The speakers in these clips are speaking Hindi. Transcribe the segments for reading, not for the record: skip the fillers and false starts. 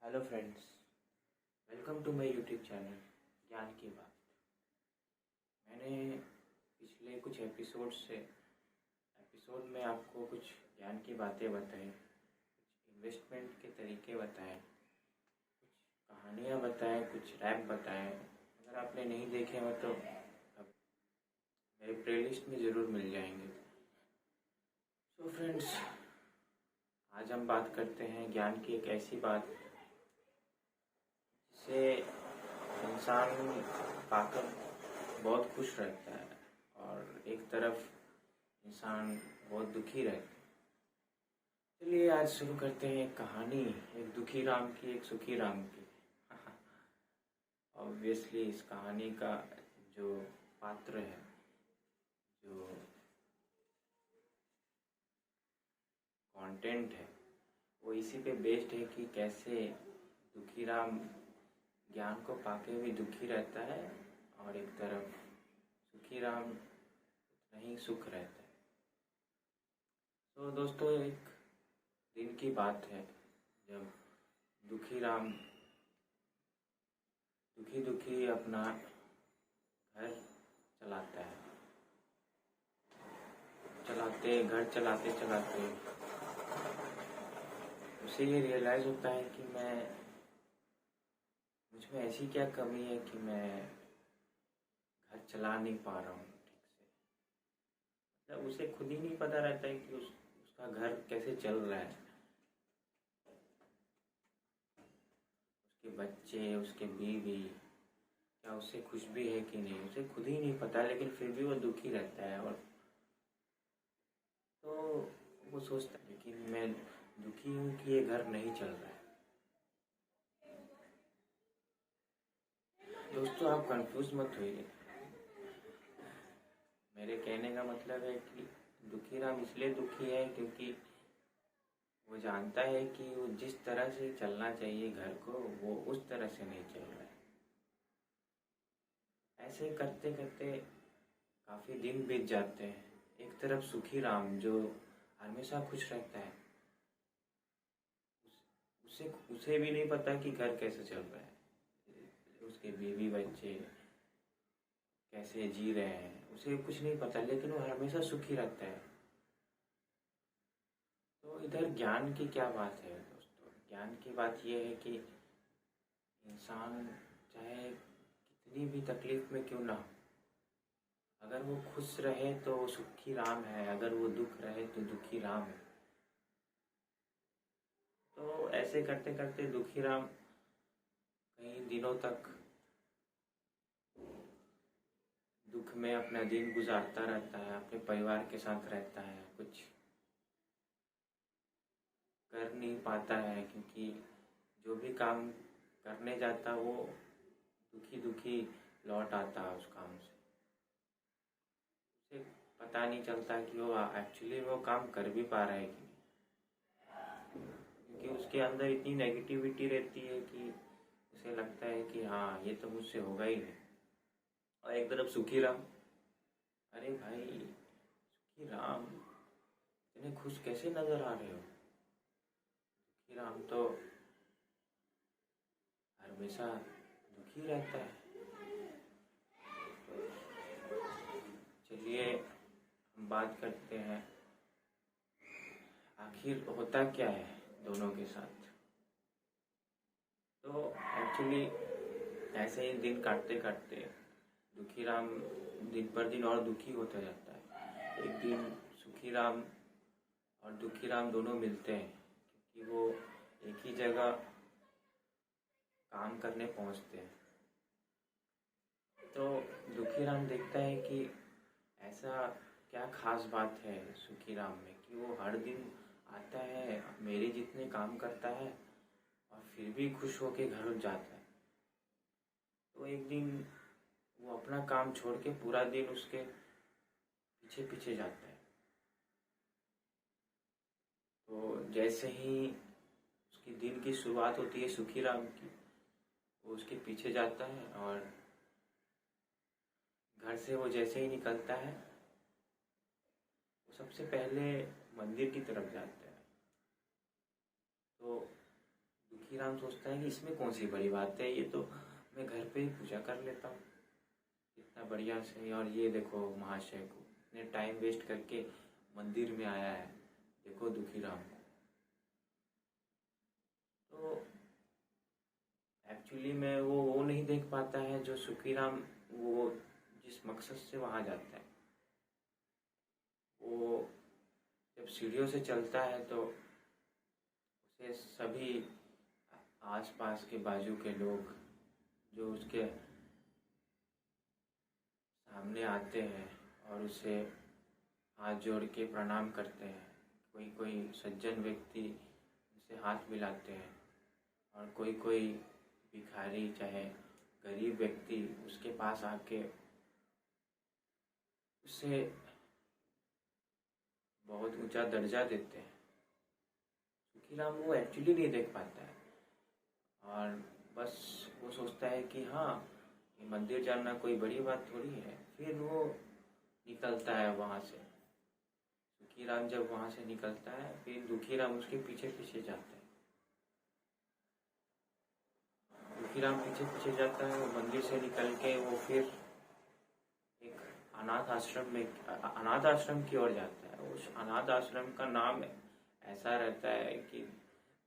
Hello friends, welcome to my YouTube channel ज्ञान की बात। मैंने पिछले कुछ एपिसोड में आपको कुछ ज्ञान की बातें बताई, कुछ इन्वेस्टमेंट के तरीके बताए, कुछ कहानियाँ बताएं, कुछ रैप बताएं। अगर आपने नहीं देखे हो तो अब मेरे प्लेलिस्ट में ज़रूर मिल जाएंगे। सो फ्रेंड्स, आज हम बात करते हैं ज्ञान की एक ऐसी बात से इंसान पाकर बहुत खुश रहता है और एक तरफ इंसान बहुत दुखी रहता है। चलिए आज शुरू करते हैं एक कहानी, एक दुखी राम की, एक सुखी राम की। ऑब्वियसली इस कहानी का जो पात्र है, जो कंटेंट है, वो इसी पे बेस्ड है कि कैसे दुखी राम ज्ञान को पाके भी दुखी रहता है और एक तरफ सुखी राम उतना ही सुख रहता है। तो दोस्तों, एक दिन की बात है जब दुखी राम दुखी दुखी अपना घर चलाता है। घर चलाते चलाते उसे ये रियलाइज़ होता है कि मुझमें ऐसी क्या कमी है कि मैं घर चला नहीं पा रहा हूँ ठीक से। मतलब उसे खुद ही नहीं पता रहता है कि उसका घर कैसे चल रहा है। उसके बच्चे, उसके बीवी क्या उससे खुश भी है कि नहीं, उसे खुद ही नहीं पता, लेकिन फिर भी वो दुखी रहता है। और तो वो सोचता है कि मैं दुखी हूँ कि ये घर नहीं चल रहा है। दोस्तों, आप कंफ्यूज मत होइए। मेरे कहने का मतलब है कि दुखी राम इसलिए दुखी है क्योंकि वो जानता है कि वो जिस तरह से चलना चाहिए घर को, वो उस तरह से नहीं चल रहा है। ऐसे करते करते काफ़ी दिन बीत जाते हैं। एक तरफ सुखी राम जो हमेशा खुश रहता है, उसे भी नहीं पता कि घर कैसे चल रहा है, उसके बीवी बच्चे कैसे जी रहे हैं, उसे कुछ नहीं पता, लेकिन वो हमेशा सुखी रहता है। तो इधर ज्ञान की क्या बात है दोस्तों? ज्ञान की बात यह है कि इंसान चाहे कितनी भी तकलीफ में क्यों ना हो, अगर वो खुश रहे तो वो सुखी राम है, अगर वो दुख रहे तो दुखी राम है। तो ऐसे करते करते दुखी राम कई दिनों तक दुख में अपना दिन गुजारता रहता है, अपने परिवार के साथ रहता है, कुछ कर नहीं पाता है क्योंकि जो भी काम करने जाता वो दुखी दुखी लौट आता है उस काम से। उसे पता नहीं चलता कि वो एक्चुअली वो काम कर भी पा रहा है कि नहीं, क्योंकि उसके अंदर इतनी नेगेटिविटी रहती है कि उसे लगता है कि हाँ, ये तो मुझसे होगा ही नहीं। और एक तरफ सुखी राम, अरे भाई सुखी राम, इतने खुश कैसे नजर आ रहे हो? सुखी राम तो हमेशा दुखी रहता है। चलिए हम बात करते हैं, आखिर होता क्या है दोनों के साथ। तो एक्चुअली ऐसे ही दिन काटते काटते दुखी राम दिन पर दिन और दुखी होता जाता है। एक दिन सुखी राम और दुखी राम दोनों मिलते हैं क्योंकि वो एक ही जगह काम करने पहुंचते हैं। तो दुखी राम देखता है कि ऐसा क्या खास बात है सुखी राम में कि वो हर दिन आता है, मेरे जितने काम करता है और फिर भी खुश होके घर जाता है। तो एक दिन वो अपना काम छोड़ के पूरा दिन उसके पीछे पीछे जाता है। तो जैसे ही उसकी दिन की शुरुआत होती है सुखी राम की, वो उसके पीछे जाता है और घर से वो जैसे ही निकलता है वो सबसे पहले मंदिर की तरफ जाता है। तो दुखी दुखीराम सोचता है कि इसमें कौन सी बड़ी बात है, ये तो मैं घर पे ही पूजा कर लेता हूँ इतना बढ़िया से। और ये देखो महाशय को इतने टाइम वेस्ट करके मंदिर में आया है, देखो दुखीराम को। तो एक्चुअली में वो नहीं देख पाता है जो सुखीराम वो जिस मकसद से वहाँ जाता है। वो जब सीढ़ियों से चलता है तो उसे सभी आसपास के बाजू के लोग जो उसके सामने आते हैं और उसे हाथ जोड़ के प्रणाम करते हैं। कोई सज्जन व्यक्ति उनसे हाथ मिलाते हैं और कोई भिखारी चाहे गरीब व्यक्ति उसके पास आके उससे बहुत ऊंचा दर्जा देते हैं। सुखीराम वो एक्चुअली नहीं देख पाता है और बस वो सोचता है कि हाँ ये मंदिर जाना कोई बड़ी बात थोड़ी है। फिर वो निकलता है वहाँ से। सुखीराम जब वहाँ से निकलता है फिर दुखीराम उसके पीछे पीछे जाता है। दुखीराम पीछे पीछे जाता है, मंदिर से निकल के वो फिर एक अनाथ आश्रम की ओर जाता है। उस अनाथ आश्रम का नाम ऐसा रहता है कि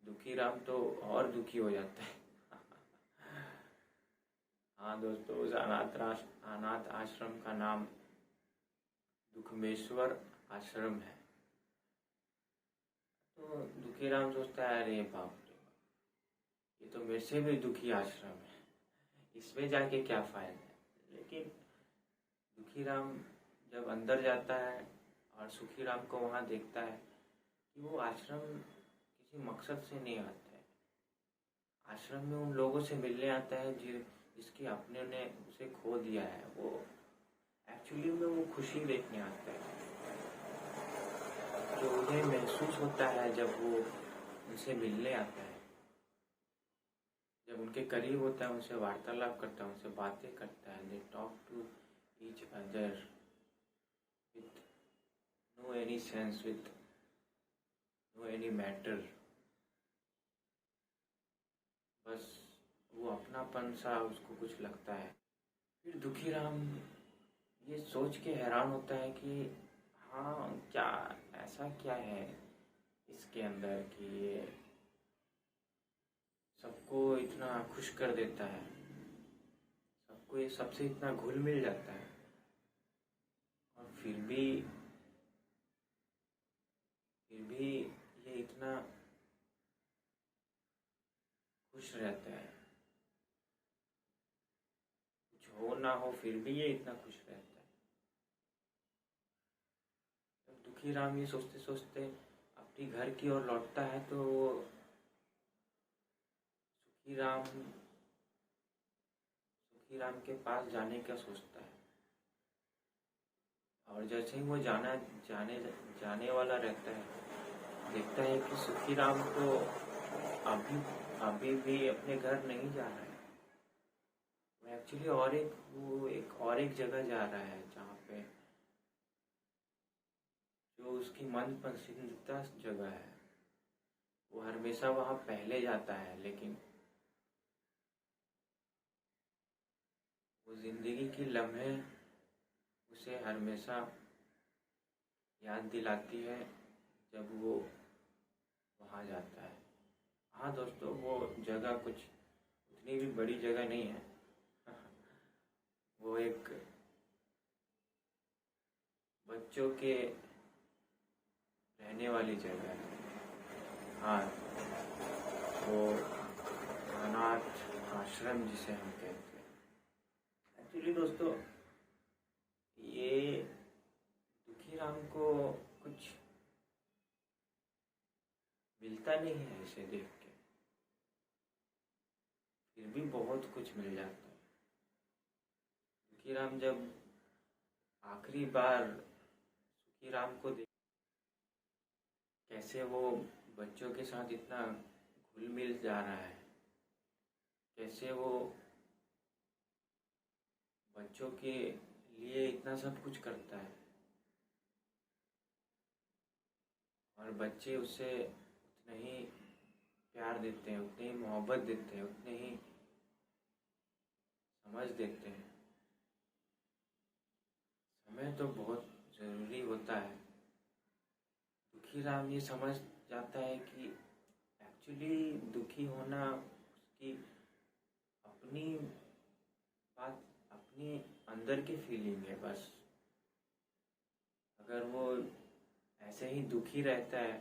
दुखीराम तो और दुखी हो जाता है। हाँ दोस्तों, उस अनाथ आश्रम का नाम दुखमेश्वर आश्रम है। तो दुखीराम सोचता है अरे बाप रे, ये तो मेरे से भी दुखी आश्रम है, इसमें जाके क्या फायदा है। लेकिन दुखीराम जब अंदर जाता है और सुखीराम को वहाँ देखता है कि वो आश्रम किसी मकसद से नहीं आता है। आश्रम में उन लोगों से मिलने आता है जिसकी अपने ने उसे खो दिया है। वो एक्चुअली में वो खुशी देखने आता है जो उन्हें महसूस होता है जब वो उनसे मिलने आता है, जब उनके करीब होता है, उनसे वार्तालाप करता है, उनसे बातें करता है। They talk to each other with no any sense, with no any matter. बस वो अपनापन सा उसको कुछ लगता है। फिर दुखीराम ये सोच के हैरान होता है कि हाँ क्या ऐसा क्या है इसके अंदर कि ये सबको इतना खुश कर देता है, सबको ये सबसे इतना घुल मिल जाता है और फिर भी ये इतना खुश रहता है। कुछ हो ना हो फिर भी ये इतना खुश रहता है। जब दुखीराम ये सोचते सोचते अपनी घर की ओर लौटता है तो सुखीराम के पास जाने का सोचता है। और जैसे ही वो जाने वाला रहता है, देखता है कि सुखीराम तो अभी भी अपने घर नहीं जा रहा है। वो एक्चुअली एक जगह जा रहा है जहाँ पे जो उसकी मनपसंदीदा जगह है। वो हमेशा वहाँ पहले जाता है, लेकिन वो जिंदगी की लम्हे उसे हमेशा याद दिलाती है जब वो वहाँ जाता है। हाँ दोस्तों, वो जगह कुछ उतनी भी बड़ी जगह नहीं है। वो एक बच्चों के रहने वाली जगह है। हाँ, वो अनाथ आश्रम जिसे हम कहते हैं। एक्चुअली दोस्तों, ये दुखीराम को कुछ मिलता नहीं है इसे देख के, फिर भी बहुत कुछ मिल जाता है। दुखीराम जब आखिरी बार सुखीराम को देख कैसे वो बच्चों के साथ इतना घुल मिल जा रहा है, कैसे वो बच्चों के लिए इतना सब कुछ करता है और बच्चे उससे उतना ही प्यार देते हैं, उतने ही मोहब्बत देते हैं, उतने ही समझ देते हैं। समय तो बहुत ज़रूरी होता है। दुखी राम ये समझ जाता है कि एक्चुअली दुखी होना उसकी अपनी बात, अपनी अंदर की फीलिंग है बस। अगर वो ऐसे ही दुखी रहता है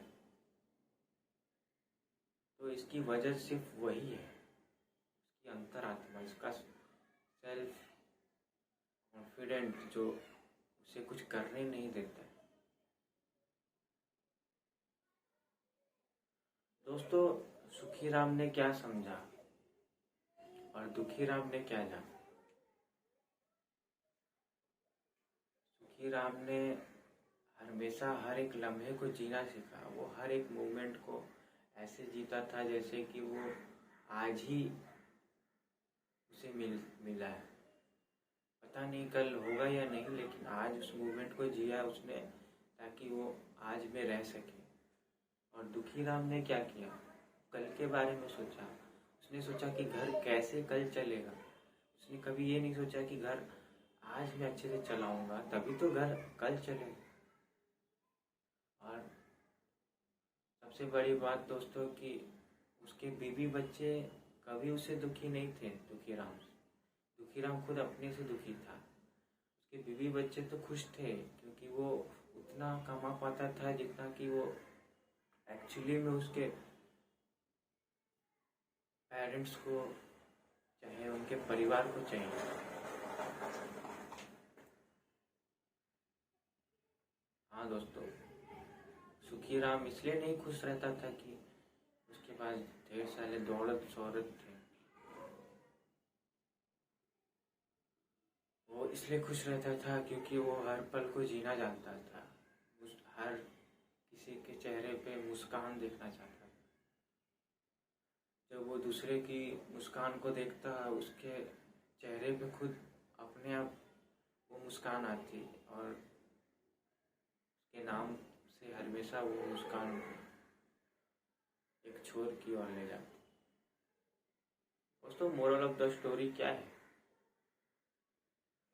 तो इसकी वजह सिर्फ वही है, इसकी अंतरात्मा, इसका सेल्फ कॉन्फिडेंट जो उसे कुछ करने नहीं देता है। दोस्तों, सुखी राम ने क्या समझा और दुखी राम ने क्या जाना? सुखी राम ने हमेशा हर एक लम्हे को जीना सीखा। वो हर एक मोमेंट को ऐसे जीता था जैसे कि वो आज ही उसे मिला है। पता नहीं कल होगा या नहीं, लेकिन आज उस मोमेंट को जिया उसने ताकि वो आज में रह सके। और दुखी राम ने क्या किया? कल के बारे में सोचा। उसने सोचा कि घर कैसे कल चलेगा। उसने कभी ये नहीं सोचा कि घर आज मैं अच्छे से चलाऊंगा तभी तो घर कल चलेगा। और सबसे बड़ी बात दोस्तों कि उसके बीवी बच्चे कभी उसे दुखी नहीं थे दुखी राम से। दुखी राम खुद अपने से दुखी था। उसके बीवी बच्चे तो खुश थे क्योंकि वो उतना कमा पाता था जितना कि वो एक्चुअली में उसके पेरेंट्स को चाहे, उनके परिवार को चाहिए। हाँ दोस्तों, सुखी राम इसलिए नहीं खुश रहता था कि उसके पास ढेर सारे दौलत शोहरत थे। वो इसलिए खुश रहता था क्योंकि वो हर पल को जीना जानता था। उस हर किसी के चेहरे पे मुस्कान देखना चाहता था। जब वो दूसरे की मुस्कान को देखता, उसके चेहरे पे खुद अपने आप वो मुस्कान आती और उसके नाम से हमेशा वो मुस्कान एक छोर की ओर ले जाती। दोस्तों, मोरल ऑफ द स्टोरी क्या है?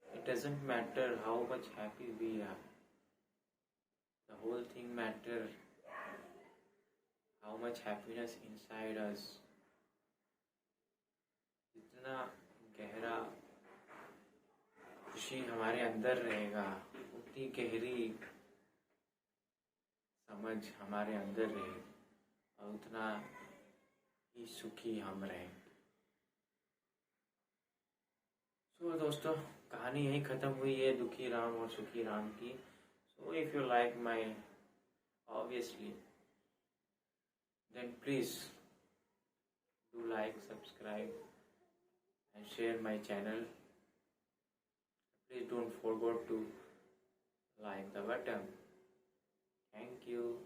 It doesn't matter how much happy we are. The whole thing matter how much happiness inside us. जितना गहरा खुशी हमारे अंदर रहेगा, उतनी गहरी समझ हमारे अंदर रहेगी और उतना ही सुखी हम रहेंगे। तो दोस्तों, कहानी यहीं ख़त्म हुई है दुखी राम और सुखी राम की। So if you like my obviously then please do like, subscribe and share my channel. Please don't forget to like the button. Thank you.